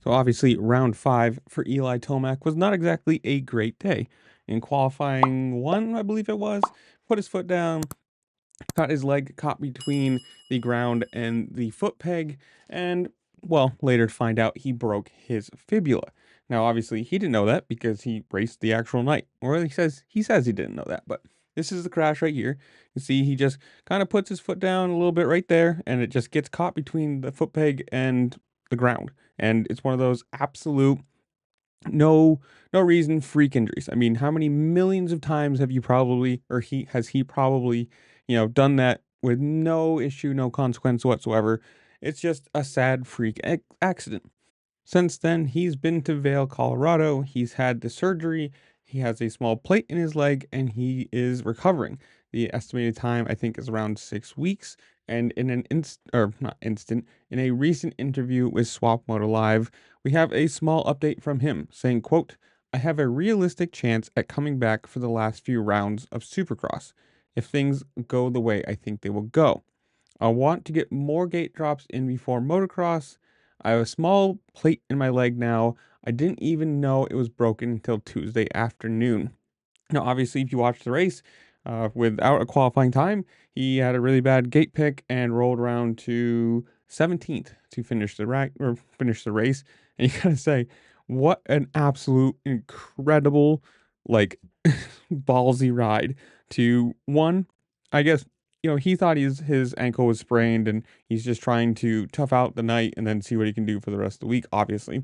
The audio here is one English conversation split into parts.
So obviously, round 5 for Eli Tomac was not exactly a great day. In qualifying 1, I believe it was, put his foot down, got his leg caught between the ground and the foot peg, and, well, later to find out he broke his fibula. Now, obviously, he didn't know that because he raced the actual night, or he says he didn't know that, but this is the crash right here. You see, he just kind of puts his foot down a little bit right there, and it just gets caught between the foot peg and the ground. And it's one of those absolute no no reason freak injuries. I mean, how many millions of times have you probably or he probably, done that with no issue, no consequence whatsoever. It's just a sad freak accident. Since then, he's been to Vail, Colorado. He's had the surgery. He has a small plate in his leg and he is recovering. The estimated time, I think, is around 6 weeks. And in an or not instant, in a recent interview with Swap Moto Live, we have a small update from him saying, quote, I have a realistic chance at coming back for the last few rounds of Supercross. If things go the way I think they will go. I want to get more gate drops in before motocross. I have a small plate in my leg now. I didn't even know it was broken until Tuesday afternoon. Now, obviously, if you watch the race without a qualifying time, he had a really bad gate pick and rolled around to 17th to finish finish the race. And you gotta say, what an absolute incredible, like, ballsy ride to one. I guess he thought his ankle was sprained and he's just trying to tough out the night and then see what he can do for the rest of the week, obviously.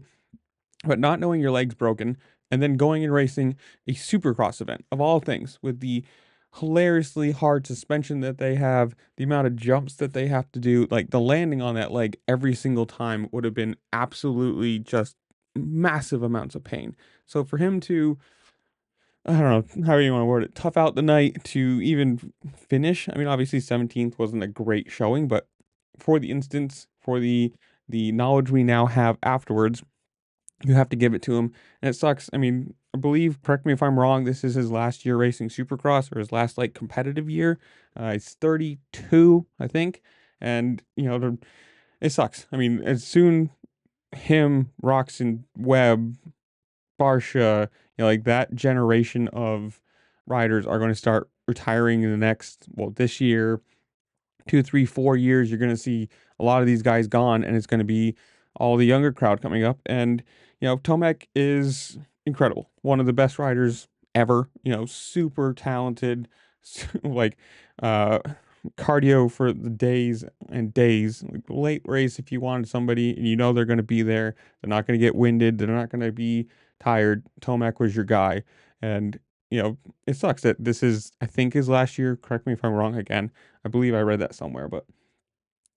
But not knowing your leg's broken and then going and racing a supercross event of all things with the hilariously hard suspension that they have, the amount of jumps that they have to do, like the landing on that leg every single time would have been absolutely just massive amounts of pain. So for him to, I don't know how you want to word it, tough out the night to even finish. I mean, obviously 17th wasn't a great showing, but for the instance, for the knowledge we now have afterwards, you have to give it to him. And it sucks. I mean, I believe, correct me if I'm wrong, this is his last year racing Supercross or his last like competitive year. He's 32, I think. And, it sucks. I mean, as soon him, Roxon, Webb, Barsha, like that generation of riders are going to start retiring in the next, well, this year, 2, 3, 4 years. You're going to see a lot of these guys gone, and it's going to be all the younger crowd coming up. And, Tomac is incredible. One of the best riders ever, super talented, like, cardio for the days and days. Like late race, if you wanted somebody and they're going to be there, they're not going to get winded, they're not going to be tired. Tomac was your guy. And, it sucks that this is, I think, his last year. Correct me if I'm wrong again. I believe I read that somewhere, but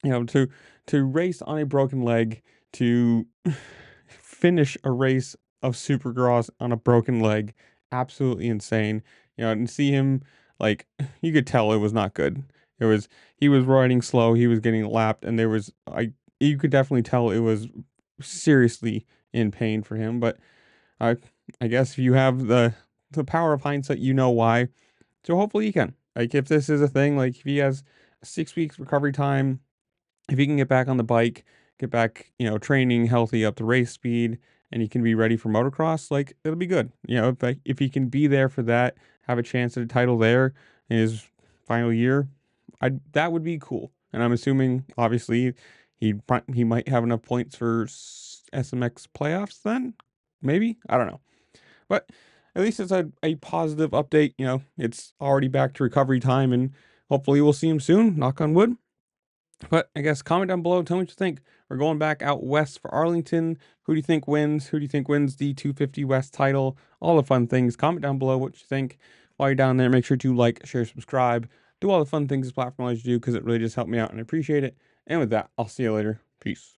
to race on a broken leg, to finish a race of Supercross on a broken leg, absolutely insane. And see him, like, you could tell it was not good. He was riding slow, he was getting lapped, and you could definitely tell it was seriously in pain for him. But I I guess if you have the power of hindsight, you know why. So hopefully he can. Like if this is a thing, like if he has 6 weeks recovery time, if he can get back on the bike, get back, training healthy up to race speed, and he can be ready for motocross, like it'll be good. If he can be there for that, have a chance at a title there in his final year, that would be cool. And I'm assuming, obviously, he might have enough points for SMX playoffs then, maybe, I don't know. But at least it's a positive update. It's already back to recovery time, and hopefully we'll see him soon. Knock on wood. But I guess comment down below. Tell me what you think. We're going back out west for Arlington. Who do you think wins? Who do you think wins the 250 West title? All the fun things. Comment down below what you think. While you're down there, make sure to like, share, subscribe. Do all the fun things this platform allows you to do because it really just helped me out and I appreciate it. And with that, I'll see you later. Peace.